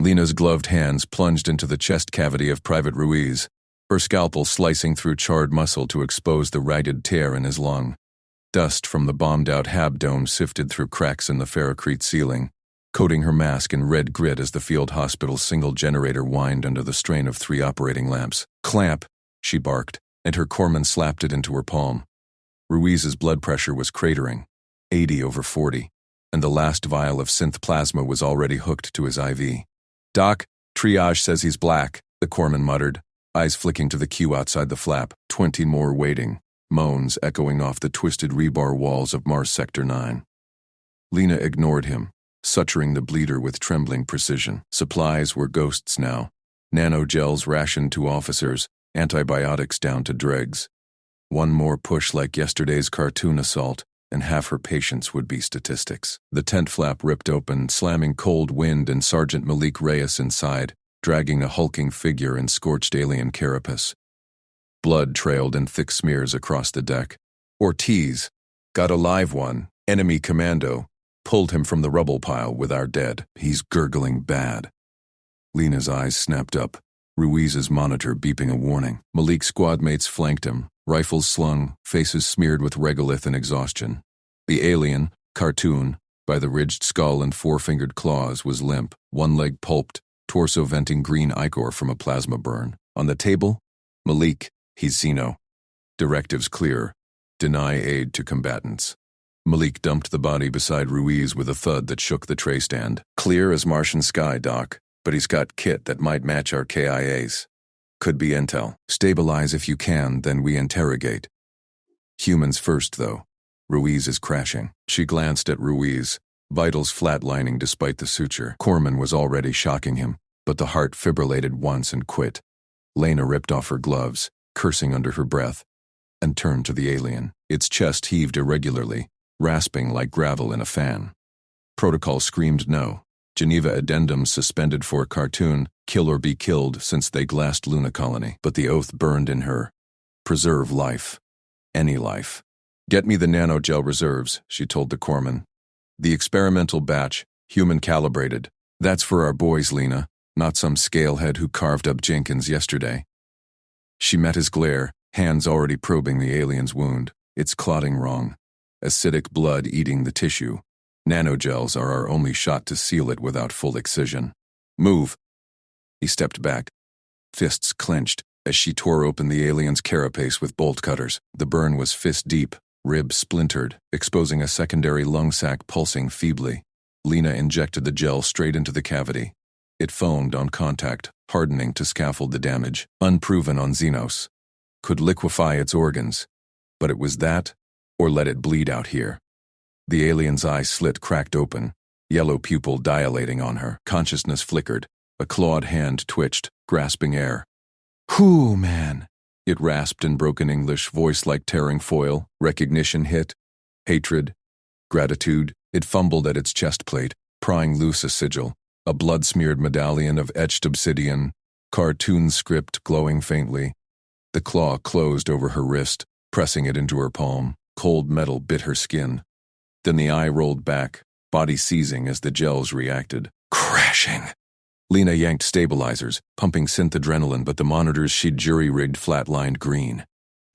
Lena's gloved hands plunged into the chest cavity of Private Ruiz, her scalpel slicing through charred muscle to expose the ragged tear in his lung. Dust from the bombed-out hab dome sifted through cracks in the ferrocrete ceiling, coating her mask in red grit as the field hospital's single generator whined under the strain of 3 operating lamps. "Clamp," she barked, and her corpsman slapped it into her palm. Ruiz's blood pressure was cratering, 80/40, and the last vial of synth plasma was already hooked to his IV. "Doc, triage says he's black," the corpsman muttered, eyes flicking to the queue outside the flap. 20 more waiting, moans echoing off the twisted rebar walls of Mars Sector 9. Lena ignored him, suturing the bleeder with trembling precision. Supplies were ghosts now. Nanogels rationed to officers, antibiotics down to dregs. One more push like yesterday's cartoon assault, and half her patients would be statistics. The tent flap ripped open, slamming cold wind and Sergeant Malik Reyes inside, dragging a hulking figure in scorched alien carapace. Blood trailed in thick smears across the deck. Ortiz, got a live one, enemy commando, pulled him from the rubble pile with our dead. He's gurgling bad. Lena's eyes snapped up, Ruiz's monitor beeping a warning. Malik's squadmates flanked him, rifles slung, faces smeared with regolith and exhaustion. The alien, cartoon, by the ridged skull and 4-fingered claws, was limp, one leg pulped, torso venting green ichor from a plasma burn. On the table, Malik, he's Xeno. Directives clear. Deny aid to combatants. Malik dumped the body beside Ruiz with a thud that shook the tray stand. "Clear as Martian sky, Doc, but he's got kit that might match our KIAs. Could be intel. Stabilize if you can, then we interrogate. Humans first, though. Ruiz is crashing." She glanced at Ruiz, vitals flatlining despite the suture. Corpsman was already shocking him, but the heart fibrillated once and quit. Lena ripped off her gloves, cursing under her breath, and turned to the alien. Its chest heaved irregularly, rasping like gravel in a fan. Protocol screamed no. Geneva addendums suspended for cartoon, kill or be killed since they glassed Luna Colony. But the oath burned in her. Preserve life. Any life. "Get me the nanogel reserves," she told the corpsman. "The experimental batch, human calibrated. That's for our boys, Lena, not some scalehead who carved up Jenkins yesterday." She met his glare, hands already probing the alien's wound. It's clotting wrong. Acidic blood eating the tissue. Nanogels are our only shot to seal it without full excision. "Move." He stepped back, fists clenched, as she tore open the alien's carapace with bolt cutters. The burn was fist-deep, rib splintered, exposing a secondary lung sac pulsing feebly. Lena injected the gel straight into the cavity. It foamed on contact, hardening to scaffold the damage. Unproven on Xenos. Could liquefy its organs. But it was that, or let it bleed out here. The alien's eye slit cracked open, yellow pupil dilating on her. Consciousness flickered. A clawed hand twitched, grasping air. "Whew, man," it rasped in broken English, voice like tearing foil. Recognition hit. Hatred. Gratitude. It fumbled at its chest plate, prying loose a sigil, a blood-smeared medallion of etched obsidian, cartoon script glowing faintly. The claw closed over her wrist, pressing it into her palm. Cold metal bit her skin. Then the eye rolled back, body seizing as the gels reacted. Crashing! Lena yanked stabilizers, pumping synth adrenaline, but the monitors she'd jury-rigged flatlined green.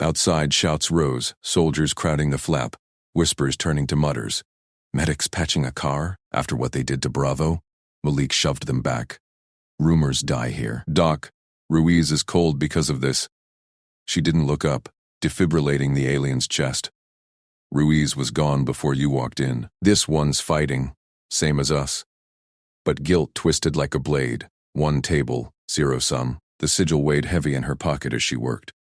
Outside, shouts rose, soldiers crowding the flap, whispers turning to mutters. Medics patching a car after what they did to Bravo? Malik shoved them back. Rumors die here. "Doc, Ruiz is cold because of this." She didn't look up, defibrillating the alien's chest. "Ruiz was gone before you walked in. This one's fighting, same as us." But guilt twisted like a blade. 1 table, 0 sum. The sigil weighed heavy in her pocket as she worked.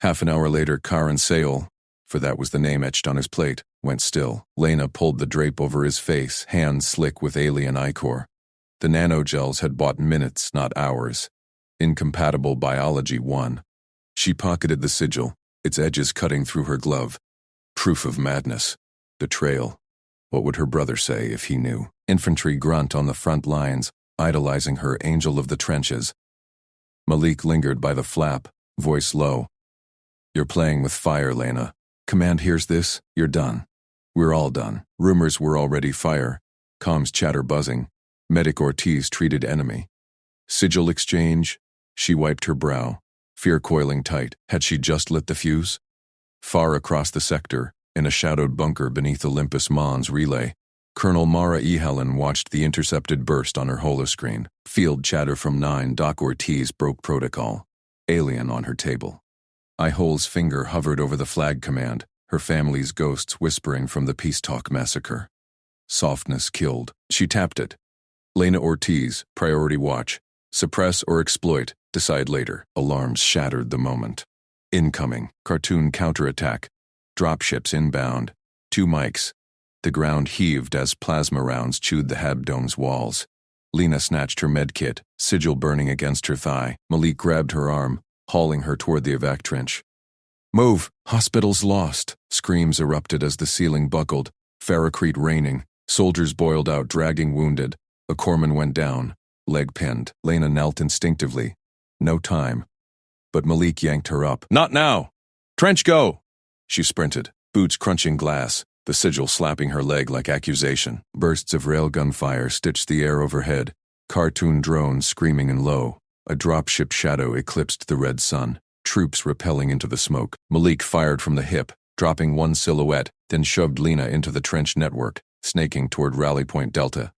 Half an hour later, Karan Sale, for that was the name etched on his plate, went still. Lena pulled the drape over his face, hands slick with alien ichor. The nanogels had bought minutes, not hours. Incompatible biology won. She pocketed the sigil, its edges cutting through her glove. Proof of madness. Betrayal. What would her brother say if he knew? Infantry grunt on the front lines, idolizing her angel of the trenches. Malik lingered by the flap, voice low. "You're playing with fire, Lena. Command hears this, you're done. We're all done." Rumors were already fire, comms chatter buzzing. Medic Ortiz treated enemy. Sigil exchange? She wiped her brow, fear coiling tight. Had she just lit the fuse? Far across the sector, in a shadowed bunker beneath Olympus Mons relay, Colonel Mara E. Helen watched the intercepted burst on her holoscreen. Field chatter from 9. Doc Ortiz broke protocol. Alien on her table. I-Hole's finger hovered over the flag command, her family's ghosts whispering from the Peace Talk massacre. Softness killed. She tapped it. Lena Ortiz, priority watch. Suppress or exploit, decide later. Alarms shattered the moment. Incoming, cartoon counterattack. Dropships inbound. 2 mics. The ground heaved as plasma rounds chewed the Habdome's walls. Lena snatched her medkit, sigil burning against her thigh. Malik grabbed her arm, hauling her toward the evac trench. Move! Hospital's lost! Screams erupted as the ceiling buckled, ferrocrete raining. Soldiers boiled out, dragging wounded. A corpsman went down, leg pinned. Lena knelt instinctively. No time. But Malik yanked her up. Not now! Trench go! She sprinted, boots crunching glass, the sigil slapping her leg like accusation. Bursts of railgun fire stitched the air overhead, cartoon drones screaming and low. A dropship shadow eclipsed the red sun, troops rappelling into the smoke. Malik fired from the hip, dropping one silhouette, then shoved Lena into the trench network, snaking toward Rally Point Delta.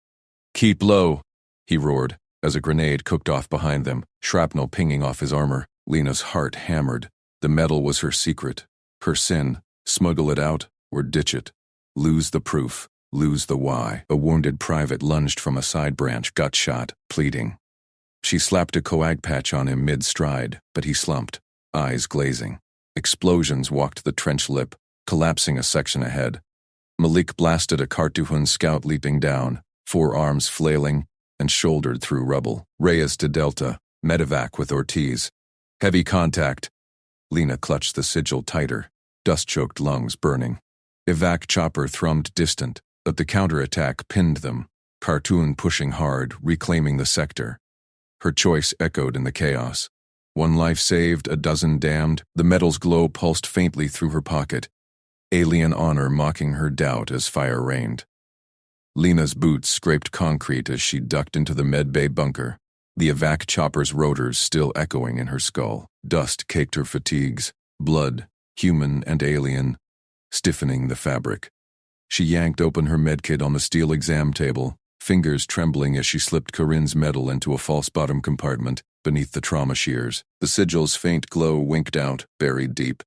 Keep low, he roared, as a grenade cooked off behind them, shrapnel pinging off his armor. Lena's heart hammered. The metal was her secret, her sin. Smuggle it out or ditch it. Lose the proof, lose the why. A wounded private lunged from a side branch, gut shot, pleading. She slapped a coag patch on him mid-stride, but he slumped, eyes glazing. Explosions walked the trench lip, collapsing a section ahead. Malik blasted a Cartuhan scout leaping down, forearms flailing, and shouldered through rubble. Reyes to Delta, medevac with Ortiz. Heavy contact. Lena clutched the sigil tighter, dust-choked lungs burning. Evac chopper thrummed distant, but the counterattack pinned them, Cartoon pushing hard, reclaiming the sector. Her choice echoed in the chaos. 1 life saved, a dozen damned. The metal's glow pulsed faintly through her pocket. Alien honor mocking her doubt as fire rained. Lena's boots scraped concrete as she ducked into the medbay bunker, the evac chopper's rotors still echoing in her skull. Dust caked her fatigues, blood, human and alien, stiffening the fabric. She yanked open her medkit on the steel exam table, fingers trembling as she slipped Corinne's medal into a false bottom compartment beneath the trauma shears. The sigil's faint glow winked out, buried deep.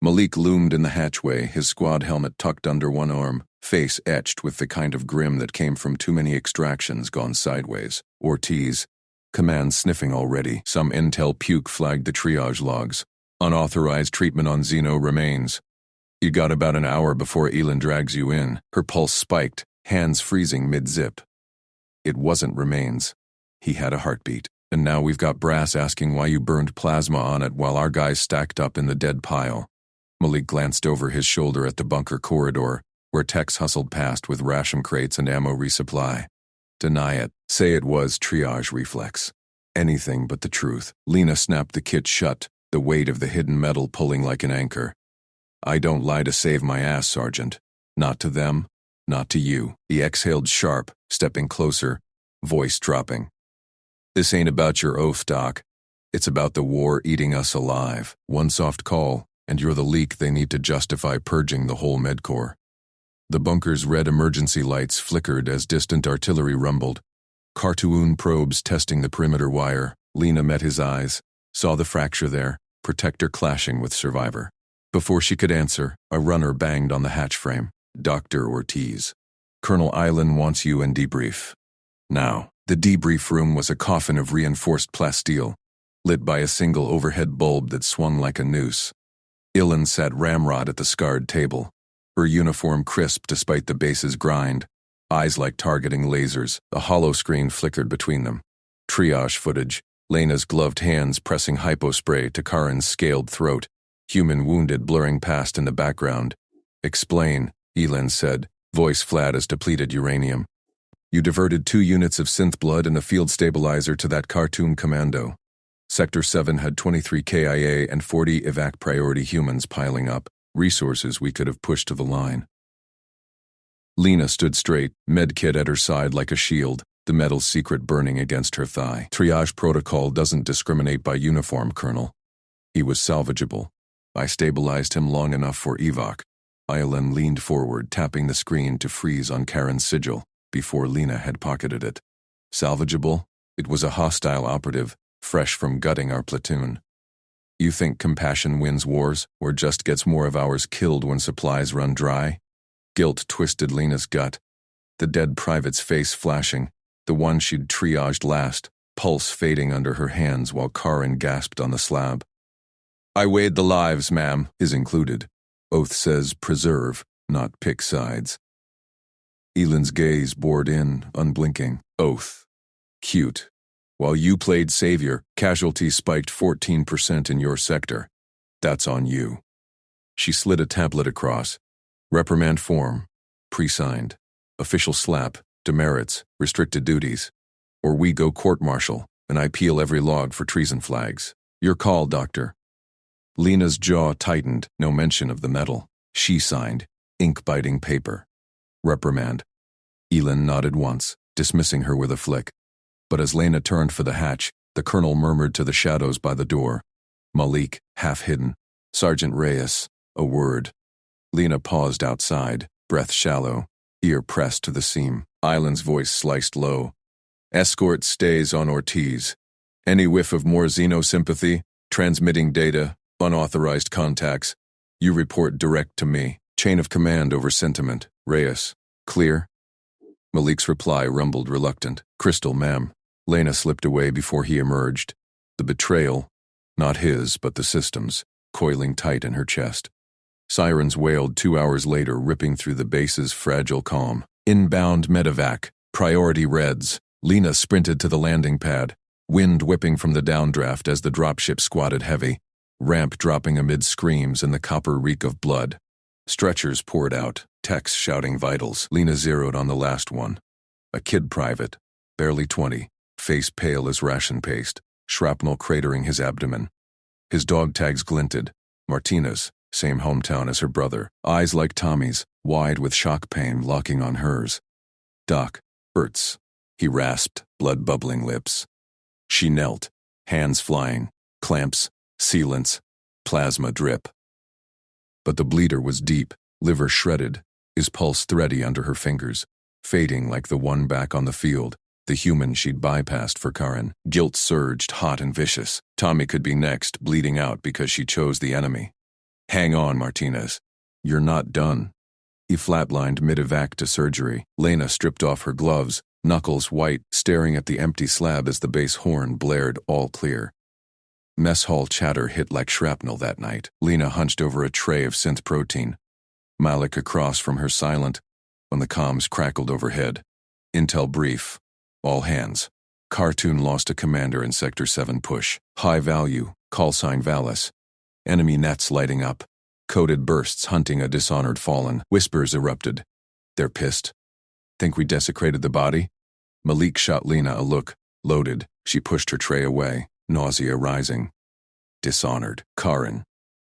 Malik loomed in the hatchway, his squad helmet tucked under one arm, face etched with the kind of grim that came from too many extractions gone sideways. Ortiz, command sniffing already. Some intel puke flagged the triage logs. Unauthorized treatment on Xeno remains. You got about an hour before Elin drags you in. Her pulse spiked, hands freezing mid-zip. It wasn't remains. He had a heartbeat. And now we've got brass asking why you burned plasma on it while our guys stacked up in the dead pile. Malik glanced over his shoulder at the bunker corridor, where techs hustled past with ration crates and ammo resupply. Deny it. Say it was triage reflex. Anything but the truth. Lena snapped the kit shut, the weight of the hidden metal pulling like an anchor. I don't lie to save my ass, Sergeant. Not to them, not to you. He exhaled sharp, stepping closer, voice dropping. This ain't about your oath, Doc. It's about the war eating us alive. One soft call, and you're the leak they need to justify purging the whole medcorps. The bunker's red emergency lights flickered as distant artillery rumbled. Cartoon probes testing the perimeter wire. Lena met his eyes, saw the fracture there, protector clashing with survivor. Before she could answer, a runner banged on the hatch frame. Dr. Ortiz. Colonel Island wants you in debrief. Now. The debrief room was a coffin of reinforced plasteel, lit by a single overhead bulb that swung like a noose. Ilan sat ramrod at the scarred table, her uniform crisp despite the base's grind, eyes like targeting lasers. A hollow screen flickered between them. Triage footage, Lena's gloved hands pressing hypospray to Karin's scaled throat, human wounded blurring past in the background. Explain, Ilan said, voice flat as depleted uranium. You diverted 2 units of synth blood and a field stabilizer to that cartoon commando. Sector 7 had 23 KIA and 40 evac priority humans piling up, resources we could have pushed to the line. Lena stood straight, medkit at her side like a shield. the metal secret burning against her thigh. Triage protocol doesn't discriminate by uniform, Colonel. He was salvageable. I stabilized him long enough for evac. Aylan leaned forward, tapping the screen to freeze on Karen's sigil before Lena had pocketed it. Salvageable? It was a hostile operative, fresh from gutting our platoon. You think compassion wins wars, or just gets more of ours killed when supplies run dry? Guilt twisted Lena's gut. The dead private's face flashing, the one she'd triaged last, pulse fading under her hands while Karen gasped on the slab. I weighed the lives, ma'am, his included. Oath says preserve, not pick sides. Elan's gaze bored in, unblinking. Oath. Cute. While you played savior, casualties spiked 14% in your sector. That's on you. She slid a tablet across. Reprimand form. Pre-signed. Official slap. Demerits. Restricted duties. Or we go court-martial, and I peel every log for treason flags. Your call, Doctor. Lena's jaw tightened, no mention of the medal. She signed, ink-biting paper. Reprimand. Elan nodded once, dismissing her with a flick. But as Lena turned for the hatch, the colonel murmured to the shadows by the door. Malik, half-hidden. Sergeant Reyes, a word. Lena paused outside, breath shallow, ear pressed to the seam. Aylan's voice sliced low. Escort stays on Ortiz. Any whiff of more xenosympathy, transmitting data, unauthorized contacts. You report direct to me. Chain of command over sentiment. Reyes. Clear? Malik's reply rumbled reluctant. Crystal, ma'am. Lena slipped away before he emerged. The betrayal, not his, but the system's, coiling tight in her chest. Sirens wailed 2 hours later, ripping through the base's fragile calm. Inbound medevac. Priority reds. Lena sprinted to the landing pad, wind whipping from the downdraft as the dropship squatted heavy, ramp dropping amid screams and the copper reek of blood. Stretchers poured out, techs shouting vitals. Lena zeroed on the last one. A kid private, barely 20, face pale as ration paste, shrapnel cratering his abdomen. His dog tags glinted. Martinez, same hometown as her brother, eyes like Tommy's, wide with shock pain locking on hers. Doc, hurts, he rasped, blood-bubbling lips. She knelt, hands flying, clamps, sealants, plasma drip. But the bleeder was deep, liver shredded, his pulse thready under her fingers, fading like the one back on the field, the human she'd bypassed for Karen. Guilt surged, hot and vicious. Tommy could be next, bleeding out because she chose the enemy. Hang on, Martinez. You're not done. He flatlined mid-evac to surgery. Lena stripped off her gloves, knuckles white, staring at the empty slab as the base horn blared all clear. Mess hall chatter hit like shrapnel that night. Lena hunched over a tray of synth protein. Malik across from her silent, when the comms crackled overhead. Intel brief. All hands. Cartoon lost a commander in Sector 7 push. High value. Call sign Valis. Enemy nets lighting up. Coded bursts hunting a dishonored fallen. Whispers erupted. They're pissed. Think we desecrated the body? Malik shot Lena a look. Loaded. She pushed her tray away. Nausea rising. Dishonored. Karen.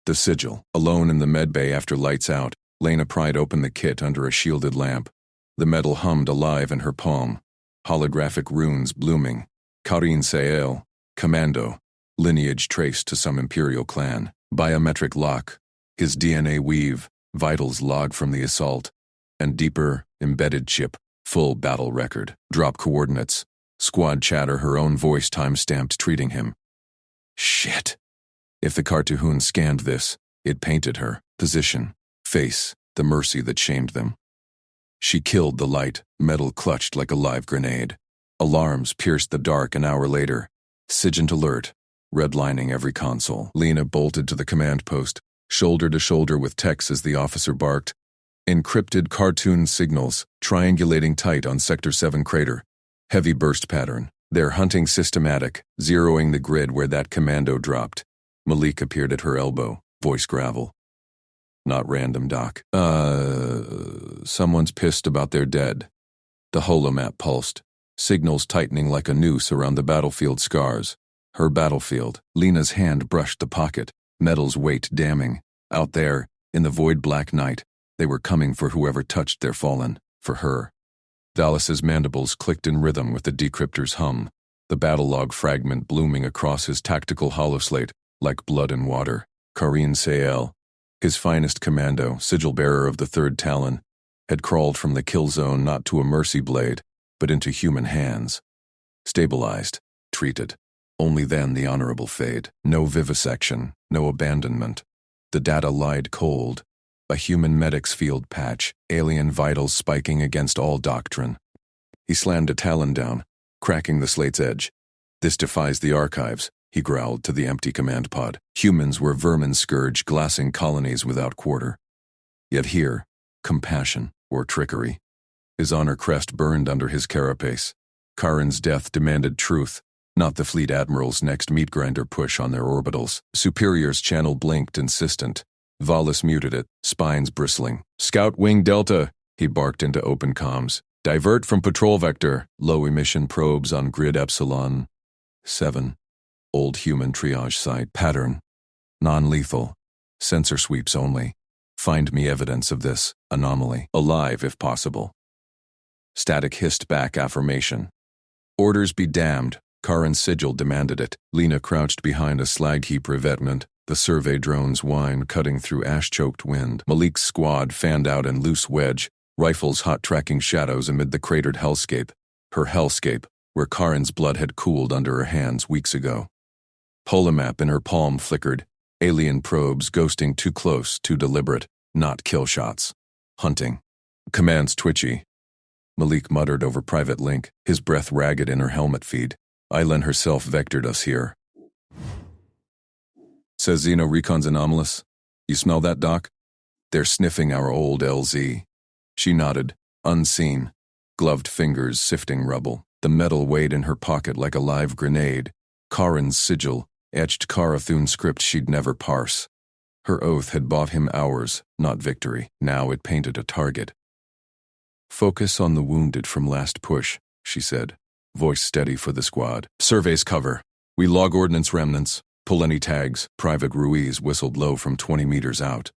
The sigil. Alone in the medbay after lights out, Lena pried open the kit under a shielded lamp. The metal hummed alive in her palm. Holographic runes blooming. Karin Sael. Commando. Lineage traced to some imperial clan. Biometric lock. His DNA weave. Vitals log from the assault. And deeper, embedded chip. Full battle record. Drop coordinates. Squad chatter, her own voice time-stamped, treating him. Shit. If the Cartoon scanned this, it painted her. Position. Face. The mercy that shamed them. She killed the light, metal clutched like a live grenade. Alarms pierced the dark an hour later. Sigint alert. Redlining every console. Lena bolted to the command post, shoulder to shoulder with Tex as the officer barked. Encrypted Cartoon signals, triangulating tight on Sector 7 crater. Heavy burst pattern. They're hunting systematic, zeroing the grid where that commando dropped. Malik appeared at her elbow, voice gravel. Not random, Doc. Someone's pissed about their dead. The holomap pulsed, signals tightening like a noose around the battlefield scars. Her battlefield. Lena's hand brushed the pocket, metal's weight damming. Out there, in the void black night, they were coming for whoever touched their fallen, for her. Dallas's mandibles clicked in rhythm with the decryptor's hum, the battle log fragment blooming across his tactical holoslate like blood and water. Karin Sael, his finest commando, sigil-bearer of the Third Talon, had crawled from the kill zone not to a mercy blade, but into human hands. Stabilized, treated. Only then the honorable fade. No vivisection, no abandonment. The data lied cold. A human medic's field patch, alien vitals spiking against all doctrine. He slammed a talon down, cracking the slate's edge. This defies the archives, he growled to the empty command pod. Humans were vermin scourge glassing colonies without quarter. Yet here, compassion or trickery. His honor crest burned under his carapace. Karin's death demanded truth, not the fleet admiral's next meat grinder push on their orbitals. Superior's channel blinked insistent. Valis muted it, spines bristling. "Scout Wing Delta," he barked into open comms. "Divert from patrol vector. Low-emission probes on grid Epsilon 7. Old human triage site. Pattern. Non-lethal. Sensor sweeps only. Find me evidence of this anomaly. Alive if possible." Static hissed back affirmation. "Orders be damned." Karin's sigil demanded it. Lena crouched behind a slag heap revetment, the survey drone's whine cutting through ash-choked wind. Malik's squad fanned out in loose wedge, rifles hot-tracking shadows amid the cratered hellscape. Her hellscape, where Karin's blood had cooled under her hands weeks ago. Holomap in her palm flickered, alien probes ghosting too close, too deliberate, not kill shots. Hunting. Commands twitchy. Malik muttered over private link, his breath ragged in her helmet feed. Aileen herself vectored us here. Says Xeno Recon's anomalous. You smell that, Doc? They're sniffing our old LZ. She nodded, unseen, gloved fingers sifting rubble. The metal weighed in her pocket like a live grenade. Karin's sigil, etched Karathun script she'd never parse. Her oath had bought him hours, not victory. Now it painted a target. "Focus on the wounded from last push," she said, voice steady for the squad. "Surveys cover. We log ordnance remnants. Pull any tags." Private Ruiz whistled low from 20 meters out.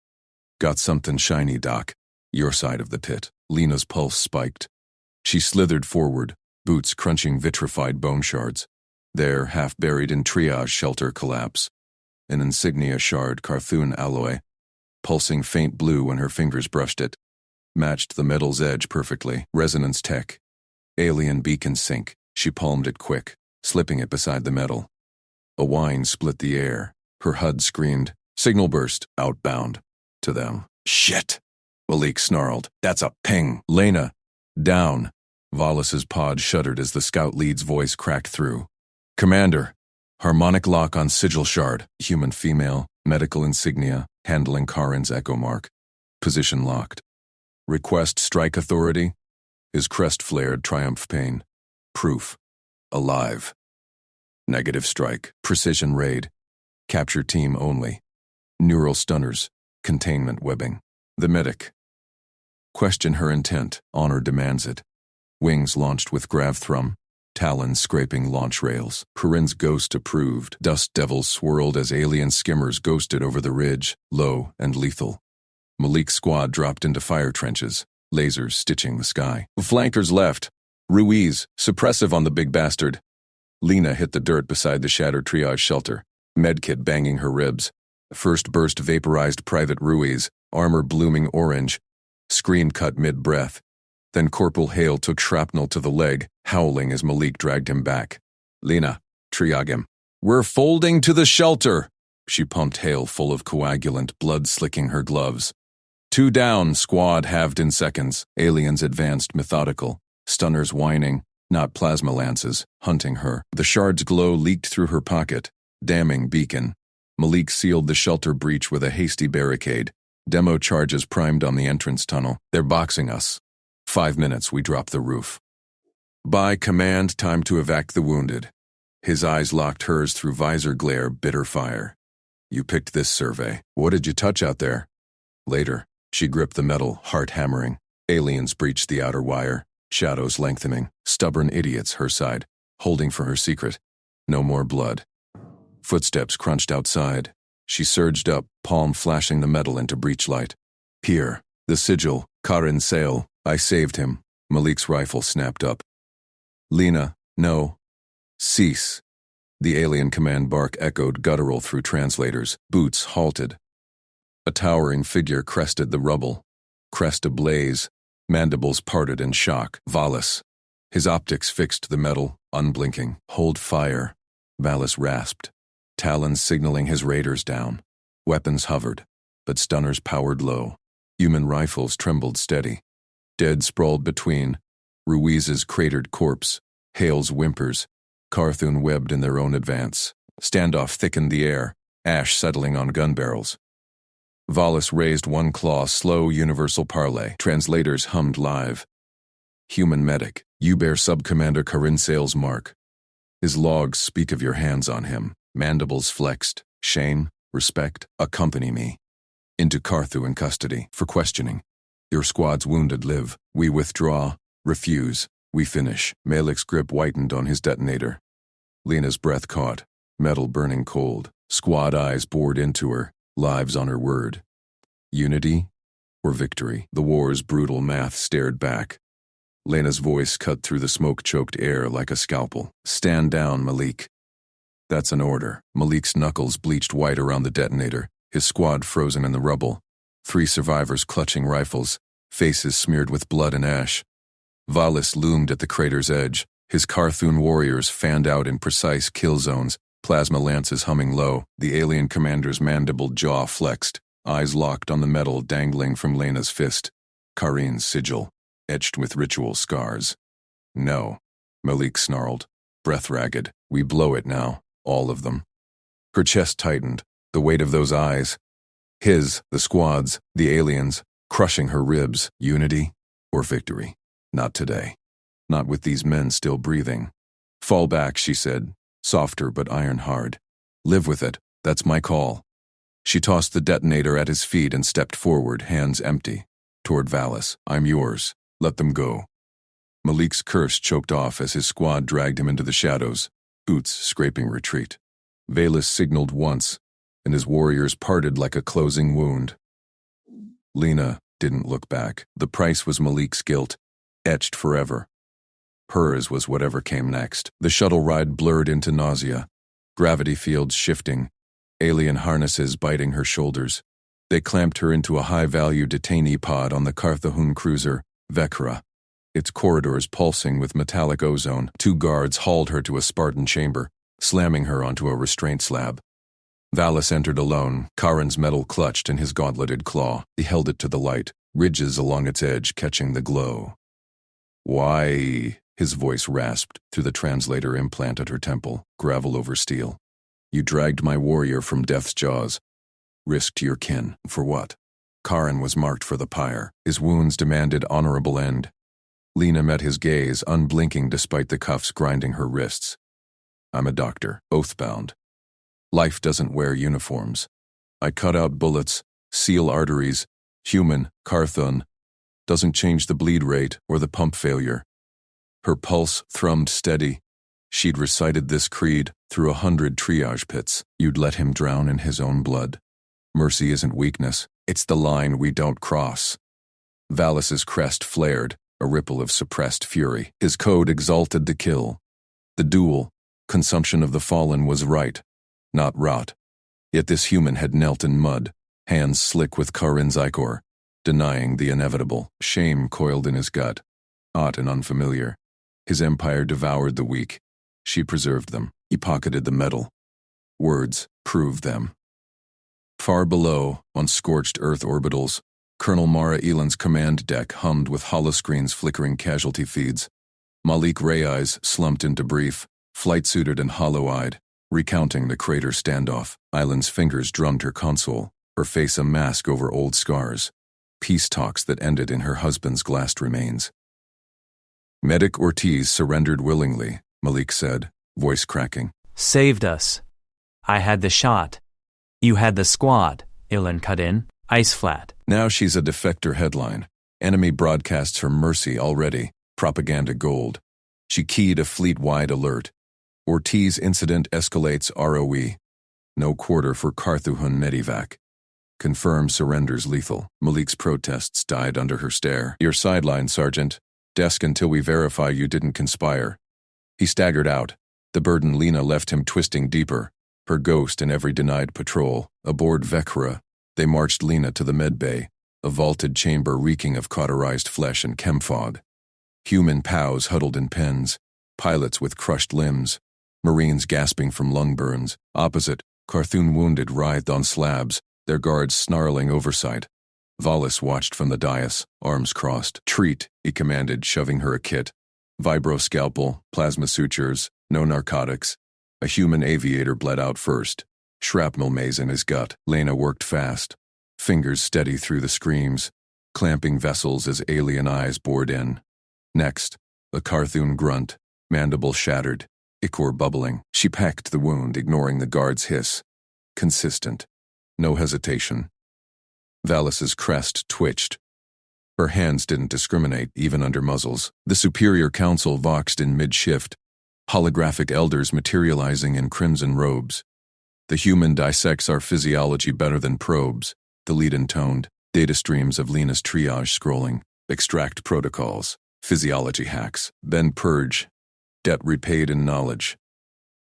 "Got something shiny, Doc. Your side of the pit." Lena's pulse spiked. She slithered forward, boots crunching vitrified bone shards. There, half buried in triage shelter collapse. An insignia shard Carthun alloy, pulsing faint blue when her fingers brushed it. Matched the metal's edge perfectly. Resonance tech. Alien beacon sync. She palmed it quick, slipping it beside the metal. A whine split the air. Her HUD screamed, "Signal burst, outbound." To them. "Shit!" Malik snarled. "That's a ping." "Lena, down." Valis's pod shuddered as the scout lead's voice cracked through. "Commander, harmonic lock on sigil shard." Human female, medical insignia, handling Karin's echo mark. Position locked. "Request strike authority." His crest flared triumph pain. "Proof. Alive." Negative strike. Precision raid. Capture team only. Neural stunners. Containment webbing. The medic. Question her intent. Honor demands it. Wings launched with grav thrum. Talons scraping launch rails. Perrin's ghost approved. Dust devils swirled as alien skimmers ghosted over the ridge, low and lethal. Malik's squad dropped into fire trenches, lasers stitching the sky. "Flankers left. Ruiz, suppressive on the big bastard." Lena hit the dirt beside the shattered triage shelter, medkit banging her ribs. First burst vaporized Private Ruiz, armor blooming orange. Scream cut mid-breath. Then Corporal Hale took shrapnel to the leg, howling as Malik dragged him back. "Lena, triage him." "We're folding to the shelter." She pumped Hale full of coagulant, blood slicking her gloves. "Two down," squad halved in seconds. Aliens advanced methodical, stunners whining, not plasma lances, hunting her. The shard's glow leaked through her pocket, damning beacon. Malik sealed the shelter breach with a hasty barricade. Demo charges primed on the entrance tunnel. "They're boxing us." 5 minutes, we drop the roof. "By command, time to evac the wounded." His eyes locked hers through visor glare, bitter fire. "You picked this survey. What did you touch out there?" Later, she gripped the metal, heart hammering. Aliens breached the outer wire, shadows lengthening. Stubborn idiots, her side, holding for her secret. No more blood. Footsteps crunched outside. She surged up, palm flashing the metal into breach light. "Here, the sigil, Karin Sail. I saved him." Malik's rifle snapped up. Lena, no. Cease. The alien command bark echoed guttural through translators. Boots halted. A towering figure crested the rubble. Crest ablaze, mandibles parted in shock. Valis. His optics fixed the metal, unblinking. Hold fire. Valis rasped, talons signaling his raiders down. Weapons hovered, but stunners powered low. Human rifles trembled steady. Dead sprawled between. Ruiz's cratered corpse. Hale's whimpers. Carthun webbed in their own advance. Standoff thickened the air, ash settling on gun barrels. Valis raised one claw, slow universal parley. Translators hummed live. Human medic, you bear Subcommander Carinsail's mark. His logs speak of your hands on him, mandibles flexed. Shame, respect, accompany me. Into Carthu in custody, for questioning. Your squad's wounded live. We withdraw, refuse, we finish. Malik's grip whitened on his detonator. Lena's breath caught, metal burning cold. Squad eyes bored into her, lives on her word. Unity or victory? The war's brutal math stared back. Lena's voice cut through the smoke-choked air like a scalpel. Stand down, Malik. That's an order. Malik's knuckles bleached white around the detonator, his squad frozen in the rubble. 3 survivors clutching rifles, faces smeared with blood and ash. Valis loomed at the crater's edge, his Carthun warriors fanned out in precise kill zones, plasma lances humming low. The alien commander's mandibuled jaw flexed, eyes locked on the metal dangling from Lena's fist. Karin's sigil, etched with ritual scars. No, Malik snarled, breath ragged. We blow it now, all of them. Her chest tightened, the weight of those eyes. His, the squad's, the aliens, crushing her ribs. Unity or victory? Not today. Not with these men still breathing. Fall back, she said, softer but iron hard. Live with it, that's my call. She tossed the detonator at his feet and stepped forward, hands empty. Toward Valis. I'm yours. Let them go. Malik's curse choked off as his squad dragged him into the shadows, boots scraping retreat. Valis signaled once, and his warriors parted like a closing wound. Lena didn't look back. The price was Malik's guilt, etched forever. Hers was whatever came next. The shuttle ride blurred into nausea, gravity fields shifting, alien harnesses biting her shoulders. They clamped her into a high-value detainee pod on the Carthagena cruiser, Vekra, its corridors pulsing with metallic ozone. 2 guards hauled her to a Spartan chamber, slamming her onto a restraint slab. Valis entered alone, Karin's metal clutched in his gauntleted claw. He held it to the light, ridges along its edge catching the glow. Why? His voice rasped through the translator implant at her temple, gravel over steel. You dragged my warrior from death's jaws. Risked your kin. For what? Karin was marked for the pyre. His wounds demanded honorable end. Lena met his gaze, unblinking despite the cuffs grinding her wrists. I'm a doctor, oath-bound. Life doesn't wear uniforms. I cut out bullets, seal arteries, human, Carthun. Doesn't change the bleed rate or the pump failure. Her pulse thrummed steady. She'd recited this creed through 100 triage pits. You'd let him drown in his own blood. Mercy isn't weakness, it's the line we don't cross. Valis's crest flared, a ripple of suppressed fury. His code exalted the kill. The duel, consumption of the fallen, was right, not rot. Yet this human had knelt in mud, hands slick with Karin's ichor, denying the inevitable. Shame coiled in his gut, hot and unfamiliar. His empire devoured the weak. She preserved them. He pocketed the metal. Words proved them. Far below, on scorched Earth orbitals, Colonel Mara Elan's command deck hummed with holoscreens flickering casualty feeds. Malik Reyes slumped into brief, flight-suited and hollow-eyed, recounting the crater standoff. Island's fingers drummed her console, her face a mask over old scars. Peace talks that ended in her husband's glassed remains. Medic Ortiz surrendered willingly, Malik said, voice cracking. Saved us. I had the shot. You had the squad, Ilan cut in. Ice flat. Now she's a defector headline. Enemy broadcasts her mercy already. Propaganda gold. She keyed a fleet-wide alert. Ortiz incident escalates ROE. No quarter for Carthuhun Medivac. Confirm surrenders lethal. Malik's protests died under her stare. Your sideline, Sergeant. Desk until we verify you didn't conspire. He staggered out. The burden Lena left him twisting deeper, her ghost in every denied patrol. Aboard Vekra, they marched Lena to the medbay, a vaulted chamber reeking of cauterized flesh and chemfog. Human POWs huddled in pens, pilots with crushed limbs, Marines gasping from lung burns. Opposite, Carthun wounded writhed on slabs, their guards snarling oversight. Valis watched from the dais, arms crossed. Treat, he commanded, shoving her a kit. Vibro scalpel, plasma sutures, no narcotics. A human aviator bled out first. Shrapnel maze in his gut. Lena worked fast, fingers steady through the screams, clamping vessels as alien eyes bored in. Next, a Carthun grunt, mandible shattered, ichor bubbling. She packed the wound, ignoring the guard's hiss. Consistent. No hesitation. Valis's crest twitched. Her hands didn't discriminate, even under muzzles. The Superior Council voxed in mid-shift, holographic elders materializing in crimson robes. The human dissects our physiology better than probes, the lead intoned, data streams of Lena's triage scrolling, extract protocols, physiology hacks, then purge, debt repaid in knowledge.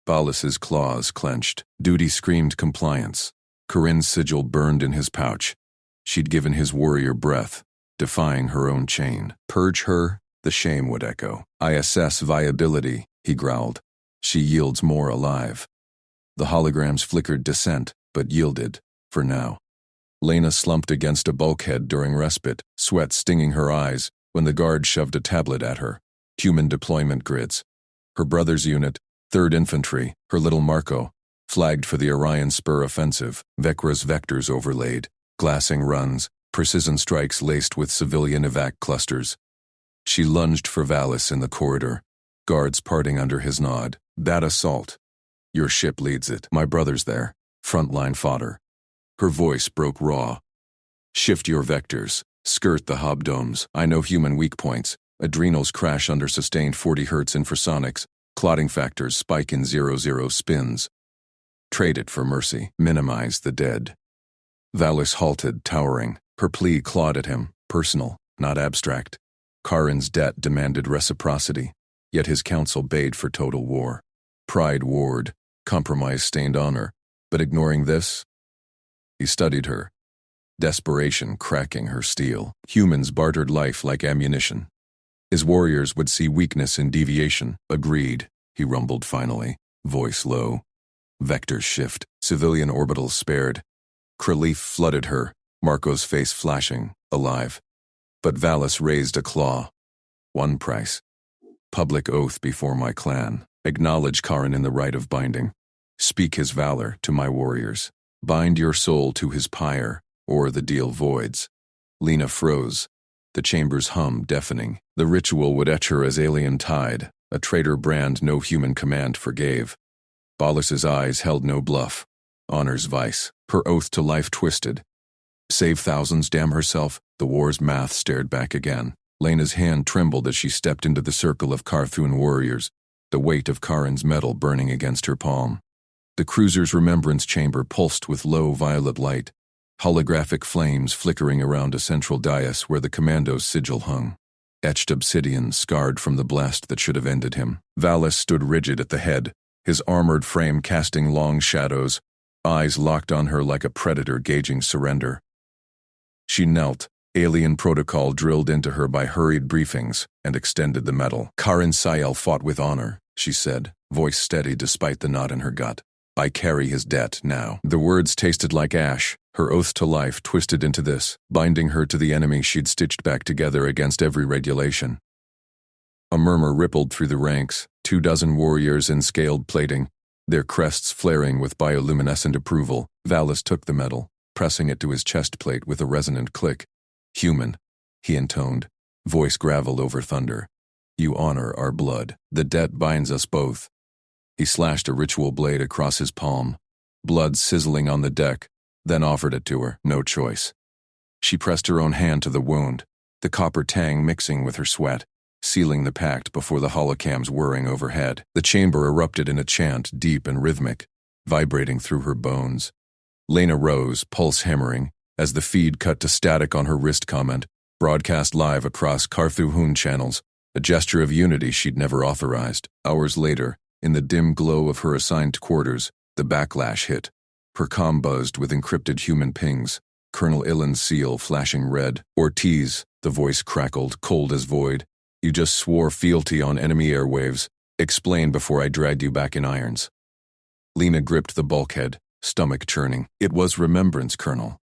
Valis's claws clenched, duty screamed compliance. Corinne's sigil burned in his pouch. She'd given his warrior breath, defying her own chain. Purge her, the shame would echo. I assess viability, he growled. She yields more alive. The holograms flickered dissent, but yielded, for now. Lena slumped against a bulkhead during respite, sweat stinging her eyes, when the guard shoved a tablet at her. Human deployment grids. Her brother's unit, 3rd Infantry, her little Marco, flagged for the Orion Spur offensive, Vekra's vectors overlaid, glassing runs, precision strikes laced with civilian evac clusters. She lunged for Valis in the corridor, guards parting under his nod. That assault. Your ship leads it. My brother's there. Frontline fodder. Her voice broke raw. Shift your vectors. Skirt the hobdomes. I know human weak points. Adrenals crash under sustained 40 Hz infrasonics. Clotting factors spike in 00 spins. Trade it for mercy. Minimize the dead. Valis halted, towering. Her plea clawed at him. Personal, not abstract. Karin's debt demanded reciprocity, yet his counsel bade for total war. Pride warred, compromise stained honor, but ignoring this? He studied her. Desperation cracking her steel. Humans bartered life like ammunition. His warriors would see weakness in deviation. Agreed, he rumbled finally, voice low. Vectors shift, civilian orbitals spared. Kralif flooded her, Marco's face flashing, alive. But Valis raised a claw. One price. Public oath before my clan. Acknowledge Karin in the right of binding. Speak his valor to my warriors. Bind your soul to his pyre, or the deal voids. Lena froze. The chamber's hum deafening. The ritual would etch her as alien tide, a traitor brand no human command forgave. Valis's eyes held no bluff. Honor's vice. Her oath to life twisted. Save thousands, damn herself. The war's math stared back again. Lena's hand trembled as she stepped into the circle of Carthun warriors, the weight of Karin's metal burning against her palm. The cruiser's remembrance chamber pulsed with low violet light, holographic flames flickering around a central dais where the commando's sigil hung. Etched obsidian scarred from the blast that should have ended him. Valis stood rigid at the head, his armored frame casting long shadows, eyes locked on her like a predator gauging surrender. She knelt, alien protocol drilled into her by hurried briefings, and extended the metal. Karin Sayel fought with honor, she said, voice steady despite the knot in her gut. I carry his debt now. The words tasted like ash, her oath to life twisted into this, binding her to the enemy she'd stitched back together against every regulation. A murmur rippled through the ranks, 24 warriors in scaled plating, their crests flaring with bioluminescent approval. Valis took the medal, pressing it to his chest plate with a resonant click. Human, he intoned, voice gravel over thunder. You honor our blood. The debt binds us both. He slashed a ritual blade across his palm, blood sizzling on the deck, then offered it to her, no choice. She pressed her own hand to the wound, the copper tang mixing with her sweat, sealing the pact before the holocams whirring overhead. The chamber erupted in a chant, deep and rhythmic, vibrating through her bones. Lena rose, pulse hammering, as the feed cut to static on her wrist comment, broadcast live across Carthun channels, a gesture of unity she'd never authorized. Hours later, in the dim glow of her assigned quarters, the backlash hit. Her comm buzzed with encrypted human pings, Colonel Ilan's seal flashing red. Ortiz, the voice crackled, cold as void. You just swore fealty on enemy airwaves. Explain before I dragged you back in irons. Lena gripped the bulkhead, stomach churning. It was remembrance, Colonel.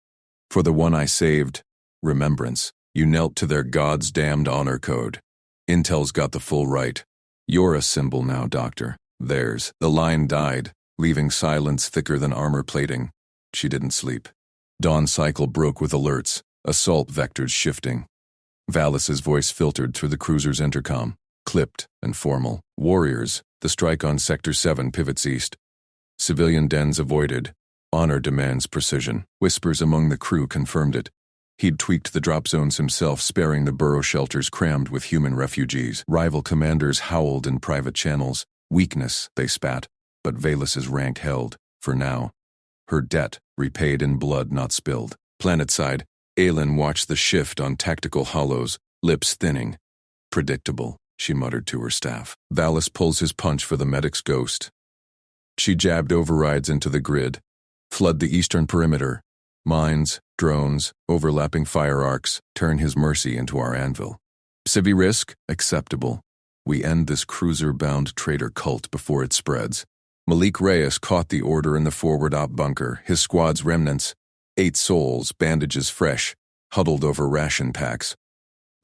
For the one I saved, remembrance. You knelt to their God's damned honor code. Intel's got the full right. You're a symbol now, Doctor. Theirs. The line died, leaving silence thicker than armor plating. She didn't sleep. Dawn cycle broke with alerts, assault vectors shifting. Vallis's voice filtered through the cruiser's intercom, clipped and formal. Warriors, the strike on Sector 7 pivots east. Civilian dens avoided. Honor demands precision. Whispers among the crew confirmed it. He'd tweaked the drop zones himself, sparing the burrow shelters crammed with human refugees. Rival commanders howled in private channels. Weakness, they spat, but Vallis's rank held, for now. Her debt, repaid in blood not spilled. Planetside, Aylin watched the shift on tactical hollows, lips thinning. Predictable, she muttered to her staff. Vallis pulls his punch for the medic's ghost. She jabbed overrides into the grid. Flood the eastern perimeter. Mines, drones, overlapping fire arcs, turn his mercy into our anvil. Civi risk? Acceptable. We end this cruiser-bound traitor cult before it spreads. Malik Reyes caught the order in the forward op bunker, his squad's remnants. 8 souls, bandages fresh, huddled over ration packs.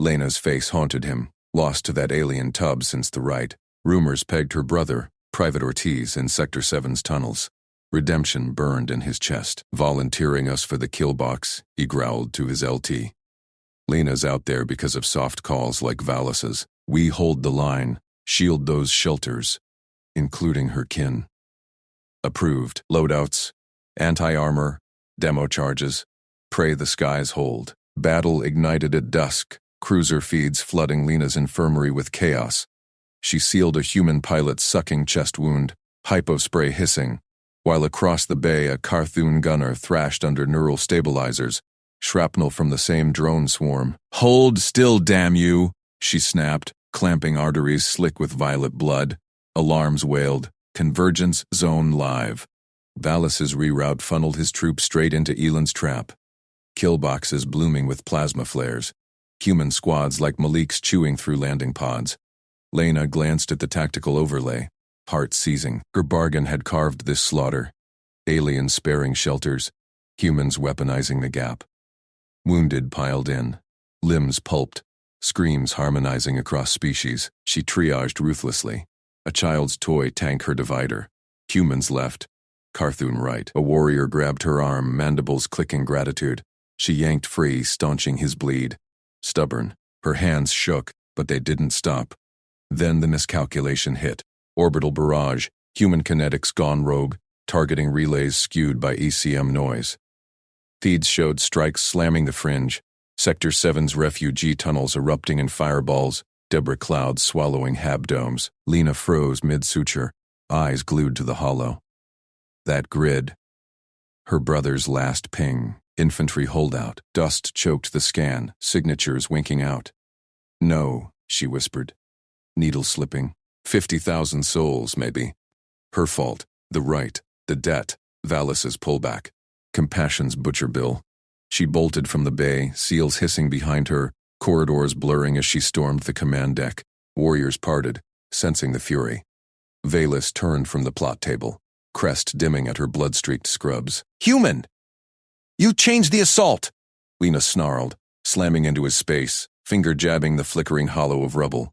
Lena's face haunted him, lost to that alien tub since the right. Rumors pegged her brother, Private Ortiz, in Sector 7's tunnels. Redemption burned in his chest. Volunteering us for the kill box, he growled to his LT. Lena's out there because of soft calls like Vallis's. We hold the line, shield those shelters, including her kin. Approved. Loadouts, anti-armor, demo charges. Pray the skies hold. Battle ignited at dusk, cruiser feeds flooding Lena's infirmary with chaos. She sealed a human pilot's sucking chest wound, hypospray hissing, while across the bay a Carthun gunner thrashed under neural stabilizers, shrapnel from the same drone swarm. Hold still, damn you, she snapped, clamping arteries slick with violet blood. Alarms wailed. Convergence zone live. Vallis's reroute funneled his troops straight into Elan's trap. Kill boxes blooming with plasma flares. Human squads like Malik's chewing through landing pods. Lena glanced at the tactical overlay, heart seizing. Her bargain had carved this slaughter. Aliens sparing shelters, humans weaponizing the gap. Wounded piled in, limbs pulped, screams harmonizing across species. She triaged ruthlessly. A child's toy tank her divider. Humans left. Carthun right. A warrior grabbed her arm, mandibles clicking gratitude. She yanked free, staunching his bleed. Stubborn, her hands shook, but they didn't stop. Then the miscalculation hit. Orbital barrage, human kinetics gone rogue, targeting relays skewed by ECM noise. Feeds showed strikes slamming the fringe, Sector 7's refugee tunnels erupting in fireballs, debris clouds swallowing hab domes. Lena froze mid-suture, eyes glued to the hollow. That grid. Her brother's last ping. Infantry holdout. Dust choked the scan, signatures winking out. No, she whispered. Needle slipping. 50,000 souls, maybe. Her fault. The right. The debt. Vallis's pullback. Compassion's butcher bill. She bolted from the bay, seals hissing behind her, corridors blurring as she stormed the command deck. Warriors parted, sensing the fury. Vallis turned from the plot table, crest dimming at her blood-streaked scrubs. Human! You changed the assault! Lena snarled, slamming into his space, finger jabbing the flickering hollow of rubble.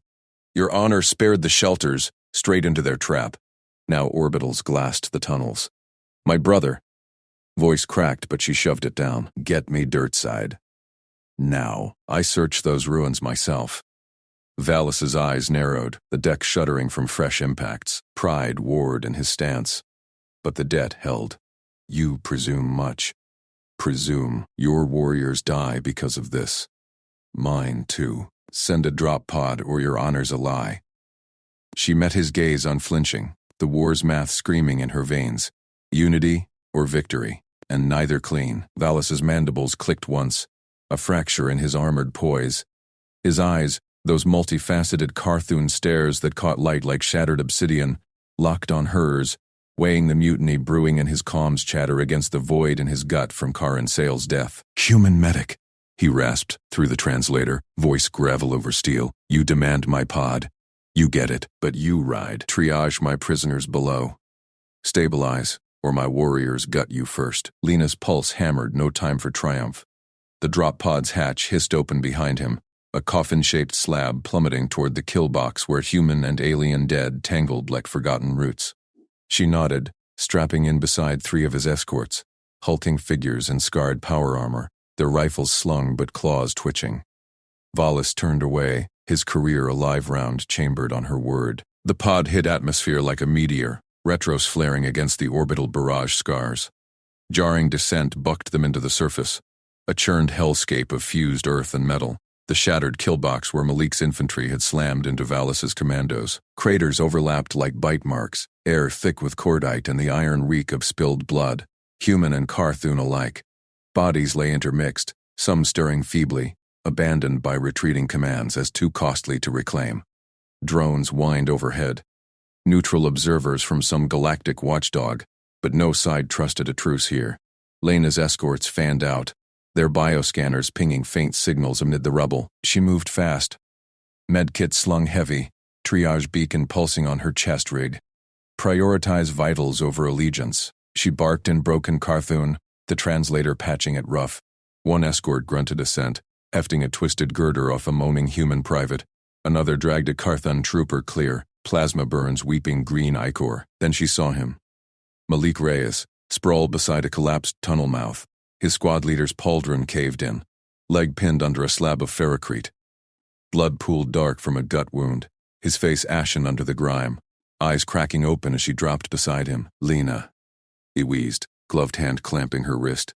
Your honor spared the shelters, straight into their trap. Now orbitals glassed the tunnels. My brother. Voice cracked, but she shoved it down. Get me dirt side. Now. I searched those ruins myself. Vallis's eyes narrowed, the deck shuddering from fresh impacts. Pride warred in his stance. But the debt held. You presume much. Presume your warriors die because of this. Mine, too. Send a drop pod or your honor's a lie. She met his gaze unflinching, the war's math screaming in her veins. Unity or victory, and neither clean. Vallis's mandibles clicked once, a fracture in his armored poise. His eyes, Those multifaceted Carthun stares that caught light like shattered obsidian, locked on hers, weighing the mutiny brewing in his comms chatter against the void in his gut from Karin Sale's death. "Human medic," he rasped through the translator, voice gravel over steel. "You demand my pod. You get it, but you ride. Triage my prisoners below. Stabilize, or my warriors gut you first." Lena's pulse hammered, no time for triumph. The drop pod's hatch hissed open behind him, a coffin-shaped slab plummeting toward the kill box where human and alien dead tangled like forgotten roots. She nodded, strapping in beside 3 of his escorts, hulking figures in scarred power armor, their rifles slung but claws twitching. Valis turned away, his career a live round chambered on her word. The pod hit atmosphere like a meteor, retros flaring against the orbital barrage scars. Jarring descent bucked them into the surface, a churned hellscape of fused earth and metal, the shattered killbox where Malik's infantry had slammed into Valis's commandos. Craters overlapped like bite marks, air thick with cordite and the iron reek of spilled blood, human and Carthun alike. Bodies lay intermixed, some stirring feebly, abandoned by retreating commands as too costly to reclaim. Drones whined overhead. Neutral observers from some galactic watchdog, but no side trusted a truce here. Lena's escorts fanned out, their bioscanners pinging faint signals amid the rubble. She moved fast. Medkit slung heavy, triage beacon pulsing on her chest rig. Prioritize vitals over allegiance. She barked in broken Carthun, the translator patching it rough. One escort grunted assent, hefting a twisted girder off a moaning human private. Another dragged a Carthun trooper clear, plasma burns weeping green ichor. Then she saw him. Malik Reyes, sprawled beside a collapsed tunnel mouth. His squad leader's pauldron caved in, leg pinned under a slab of ferrocrete. Blood pooled dark from a gut wound, his face ashen under the grime, eyes cracking open as she dropped beside him. "Lena," he wheezed, gloved hand clamping her wrist.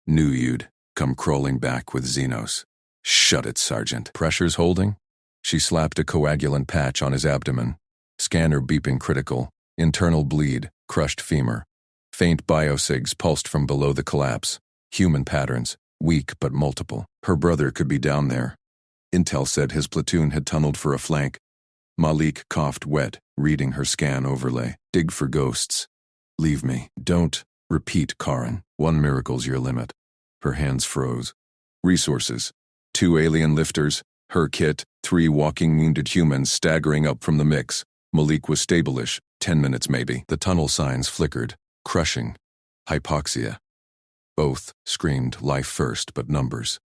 "Knew you'd come crawling back with Xenos." "Shut it, Sergeant." "Pressure's holding?" She slapped a coagulant patch on his abdomen. Scanner beeping critical, internal bleed, crushed femur. Faint biosigs pulsed from below the collapse. Human patterns, weak but multiple. Her brother could be down there. Intel said his platoon had tunneled for a flank. Malik coughed wet, reading her scan overlay. "Dig for ghosts. Leave me. Don't repeat, Karin. One miracle's your limit." Her hands froze. Resources. 2 alien lifters, her kit, 3 walking wounded humans staggering up from the mix. Malik was stable-ish, 10 minutes maybe. The tunnel signs flickered, crushing. Hypoxia. Both screamed life first, but numbers.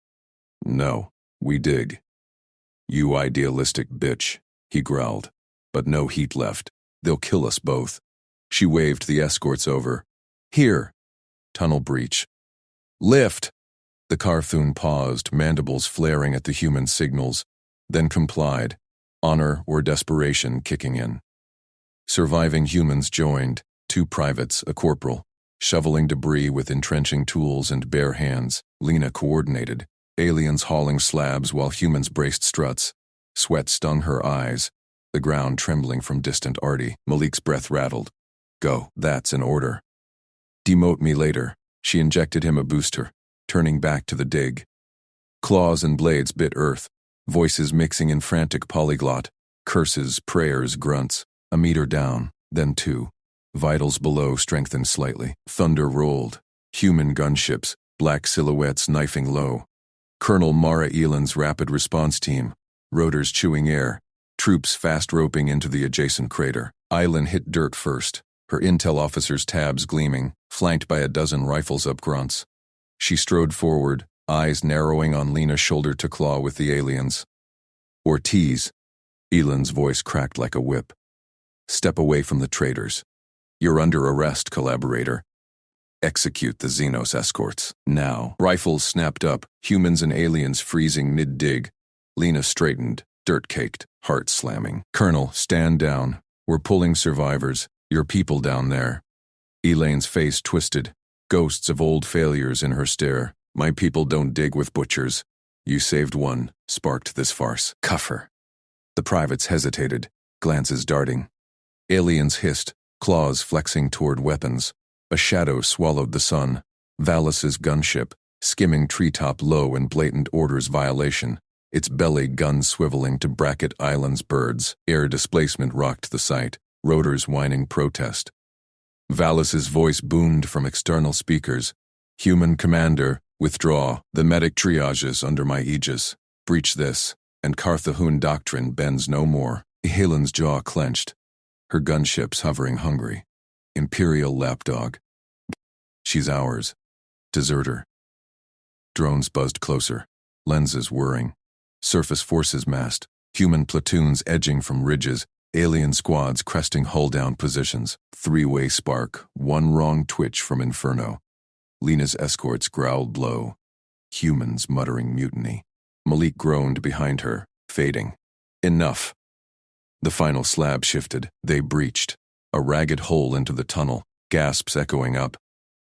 "No, we dig." "You idealistic bitch," he growled. "But no heat left. They'll kill us both." She waved the escorts over. "Here." Tunnel breach. "Lift." The Carthun paused, mandibles flaring at the human signals, then complied, honor or desperation kicking in. Surviving humans joined, 2 privates, a corporal. Shoveling debris with entrenching tools and bare hands, Lena coordinated, aliens hauling slabs while humans braced struts. Sweat stung her eyes, the ground trembling from distant arty. Malik's breath rattled. "Go, that's an order." "Demote me later." She injected him a booster, turning back to the dig. Claws and blades bit earth, voices mixing in frantic polyglot, curses, prayers, grunts. A meter down, then 2. Vitals below strengthened slightly. Thunder rolled. Human gunships, black silhouettes knifing low. Colonel Mara Elan's rapid response team, rotors chewing air, troops fast roping into the adjacent crater. Island hit dirt first, her intel officer's tabs gleaming, flanked by a dozen rifles up grunts. She strode forward, eyes narrowing on Lena's shoulder to claw with the aliens. "Ortiz," Elan's voice cracked like a whip. "Step away from the traitors. You're under arrest, collaborator. Execute the Xenos escorts. Now." Rifles snapped up, humans and aliens freezing mid-dig. Lena straightened, dirt-caked, heart slamming. "Colonel, stand down. We're pulling survivors. Your people down there." Elaine's face twisted, ghosts of old failures in her stare. "My people don't dig with butchers. You saved one, sparked this farce. Cuff her." The privates hesitated, glances darting. Aliens hissed, claws flexing toward weapons. A shadow swallowed the sun. Valis's gunship, skimming treetop low in blatant orders violation. its belly gun swiveling to bracket Island's birds. Air displacement rocked the site, rotors whining protest. Valis's voice boomed from external speakers. Human commander, withdraw. The medic triages under my aegis. Breach this, and Carthagena doctrine bends no more. Helen's jaw clenched, her gunships hovering hungry. Imperial lapdog. She's ours. Deserter. Drones buzzed closer, lenses whirring. Surface forces massed, human platoons edging from ridges, alien squads cresting hull-down positions. Three-way spark, one wrong twitch from Inferno. Lena's escorts growled low, humans muttering mutiny. Malik groaned behind her, fading. Enough. The final slab shifted, they breached. A ragged hole into the tunnel, gasps echoing up.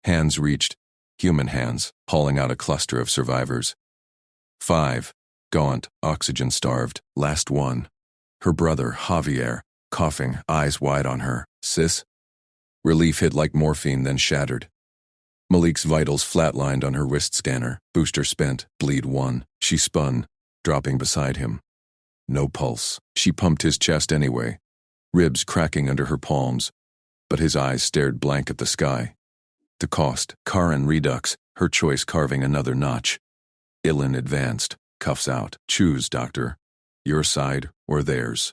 Hands reached, human hands, hauling out a cluster of survivors. 5. Gaunt, oxygen-starved, last one. Her brother, Javier, coughing, eyes wide on her. Sis? Relief hit like morphine, then shattered. Malik's vitals flatlined on her wrist scanner. Booster spent, bleed 1. She spun, dropping beside him. No pulse. She pumped his chest anyway, ribs cracking under her palms, but his eyes stared blank at the sky. The cost, Karen Redux, her choice carving another notch. Ilan advanced, cuffs out. Choose, doctor. Your side or theirs.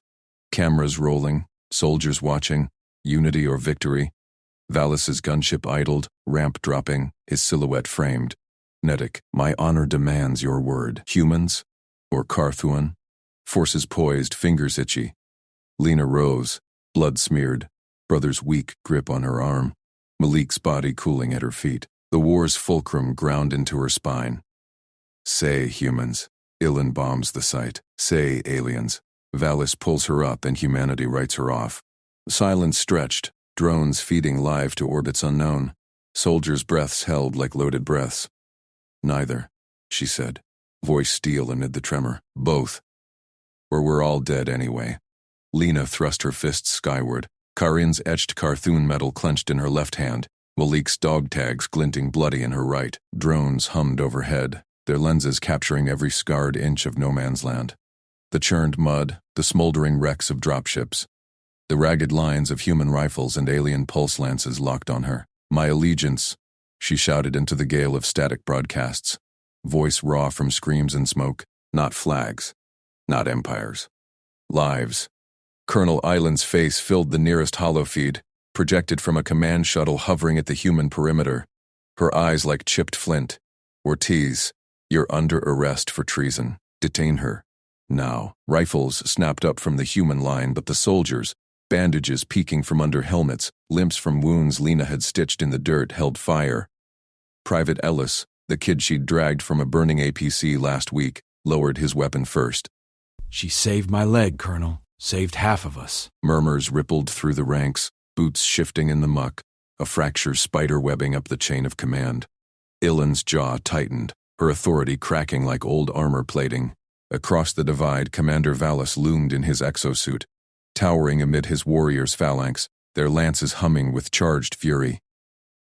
Cameras rolling, soldiers watching, unity or victory. Valis's gunship idled, ramp dropping, his silhouette framed. Netic, my honor demands your word. Humans? Or Carthuan? Forces poised, fingers itchy. Lena rose, blood smeared, brother's weak grip on her arm. Malik's body cooling at her feet. The war's fulcrum ground into her spine. Say, humans. Ilan bombs the site. Say, aliens. Valis pulls her up and humanity writes her off. Silence stretched, drones feeding live to orbits unknown. Soldiers' breaths held like loaded breaths. Neither, she said, voice steel amid the tremor. Both. Or we're all dead anyway. Lena thrust her fists skyward. Karin's etched Carthun metal clenched in her left hand, Malik's dog tags glinting bloody in her right. Drones hummed overhead, their lenses capturing every scarred inch of no man's land. The churned mud, the smoldering wrecks of dropships, the ragged lines of human rifles and alien pulse lances locked on her. My allegiance, she shouted into the gale of static broadcasts, voice raw from screams and smoke. Not flags, not empires. Lives. Colonel Island's face filled the nearest holofeed, projected from a command shuttle hovering at the human perimeter. Her eyes like chipped flint. Ortiz, you're under arrest for treason. Detain her. Now. Rifles snapped up from the human line, but the soldiers, bandages peeking from under helmets, limps from wounds Lena had stitched in the dirt, held fire. Private Ellis, the kid she'd dragged from a burning APC last week, lowered his weapon first. She saved my leg, Colonel. Saved half of us. Murmurs rippled through the ranks, boots shifting in the muck, a fracture spider-webbing up the chain of command. Ilan's jaw tightened, her authority cracking like old armor plating. Across the divide, Commander Valis loomed in his exosuit, towering amid his warriors' phalanx, their lances humming with charged fury.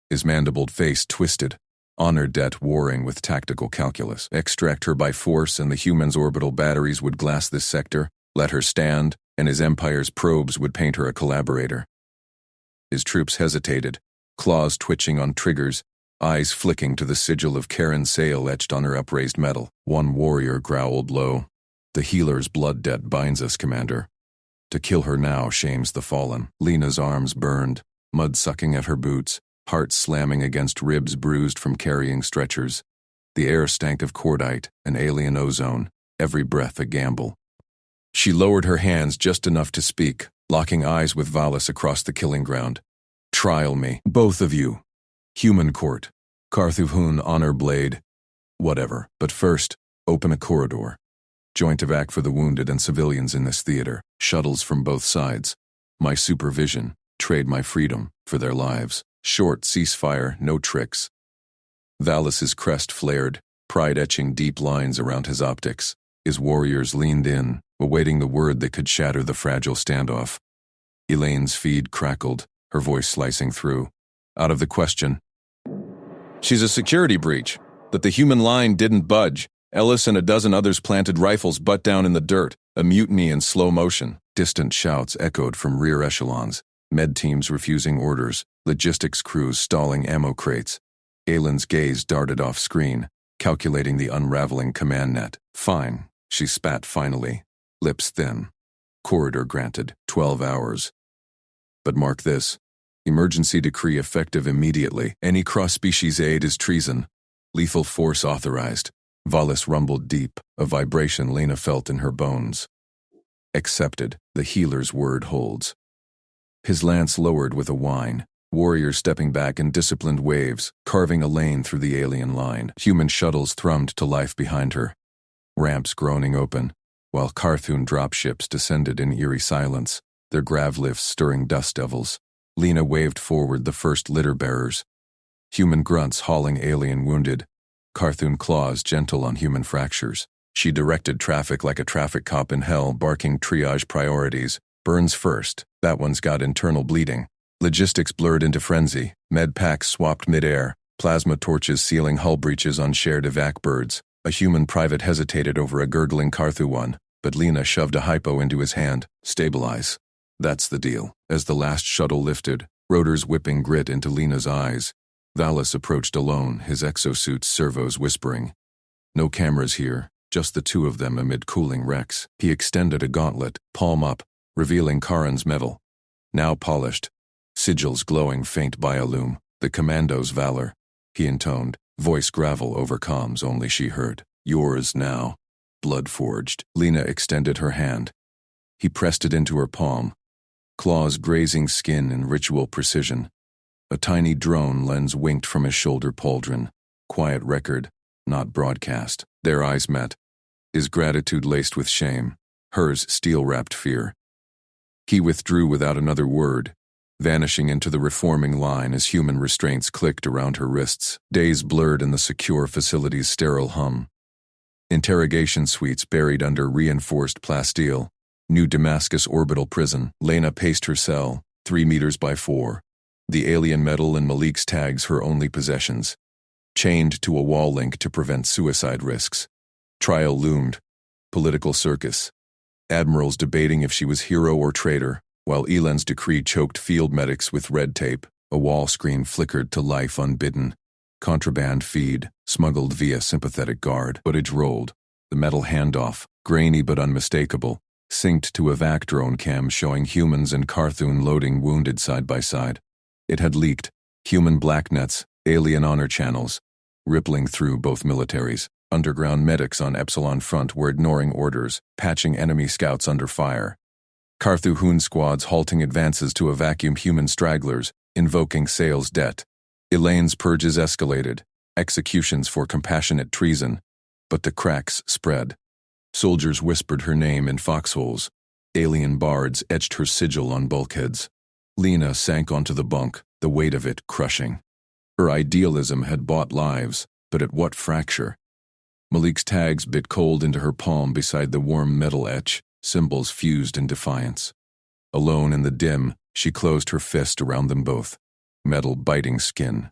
His mandibled face twisted, honor debt warring with tactical calculus. Extract her by force and the humans' orbital batteries would glass this sector, let her stand, and his empire's probes would paint her a collaborator. His troops hesitated, claws twitching on triggers, eyes flicking to the sigil of Karen Sale etched on her upraised metal. One warrior growled low. The healer's blood debt binds us, Commander. To kill her now shames the fallen. Lena's arms burned, mud sucking at her boots, heart slamming against ribs bruised from carrying stretchers. The air stank of cordite and alien ozone, every breath a gamble. She lowered her hands just enough to speak, locking eyes with Valis across the killing ground. Trial me, both of you. Human court. Carthagena honor blade. Whatever. But first, open a corridor. Joint evac for the wounded and civilians in this theater. Shuttles from both sides. My supervision. Trade my freedom for their lives. Short ceasefire, no tricks. Valis's crest flared, pride etching deep lines around his optics. His warriors leaned in, awaiting the word that could shatter the fragile standoff. Elaine's feed crackled, her voice slicing through. Out of the question. She's a security breach, that the human line didn't budge, Ellis and a dozen others planted rifles butt down in the dirt, a mutiny in slow motion. Distant shouts echoed from rear echelons, med teams refusing orders, logistics crews stalling ammo crates. Aylin's gaze darted off screen, calculating the unraveling command net. Fine, she spat finally, lips thin. Corridor granted, 12 hours. But mark this. Emergency decree effective immediately. Any cross-species aid is treason. Lethal force authorized. Valis rumbled deep, a vibration Lena felt in her bones. Accepted, the healer's word holds. His lance lowered with a whine, warriors stepping back in disciplined waves, carving a lane through the alien line. Human shuttles thrummed to life behind her, ramps groaning open, while Carthun dropships descended in eerie silence, their grav lifts stirring dust devils. Lena waved forward the first litter bearers. Human grunts hauling alien wounded, Carthun claws gentle on human fractures. She directed traffic like a traffic cop in hell, barking triage priorities. Burns first, that one's got internal bleeding. Logistics blurred into frenzy, med packs swapped mid-air, plasma torches sealing hull breaches on shared evac birds. A human private hesitated over a gurgling Carthu one, but Lena shoved a hypo into his hand. Stabilize. That's the deal. As the last shuttle lifted, rotors whipping grit into Lena's eyes, Valis approached alone, his exosuit's servos whispering. No cameras here, just the two of them amid cooling wrecks. He extended a gauntlet, palm up, revealing Karin's metal. Now polished, sigils glowing faint biolume, the commando's valor. He intoned, voice gravel over comms only she heard. Yours now. Blood forged. Lena extended her hand. He pressed it into her palm, claws grazing skin in ritual precision. A tiny drone lens winked from his shoulder pauldron. Quiet record, not broadcast. Their eyes met. His gratitude laced with shame, hers steel-wrapped fear. He withdrew without another word, vanishing into the reforming line as human restraints clicked around her wrists. Days blurred in the secure facility's sterile hum. Interrogation suites buried under reinforced plasteel. New Damascus orbital prison. Lena paced her cell, 3 meters by 4. The alien metal and Malik's tags her only possessions. Chained to a wall link to prevent suicide risks. Trial loomed. Political circus. Admirals debating if she was hero or traitor, while Elen's decree choked field medics with red tape. A wall screen flickered to life unbidden. Contraband feed, smuggled via sympathetic guard. Footage rolled. The metal handoff, grainy but unmistakable, synced to a vac drone cam showing humans and Carthun loading wounded side by side. It had leaked. Human blacknets, alien honor channels, rippling through both militaries. Underground medics on Epsilon front were ignoring orders, patching enemy scouts under fire. Carthu Hoon squads halting advances to vacuum human stragglers, invoking sales debt. Elaine's purges escalated, executions for compassionate treason, but the cracks spread. Soldiers whispered her name in foxholes. Alien bards etched her sigil on bulkheads. Lena sank onto the bunk, the weight of it crushing. Her idealism had bought lives, but at what fracture? Malik's tags bit cold into her palm beside the warm metal etch, symbols fused in defiance. Alone in the dim, she closed her fist around them both, metal biting skin.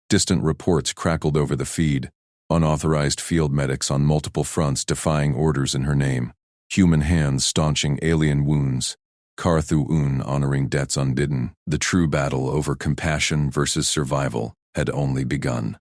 Distant reports crackled over the feed, unauthorized field medics on multiple fronts defying orders in her name, human hands staunching alien wounds, Carthu-Un honoring debts unbidden. The true battle over compassion versus survival had only begun.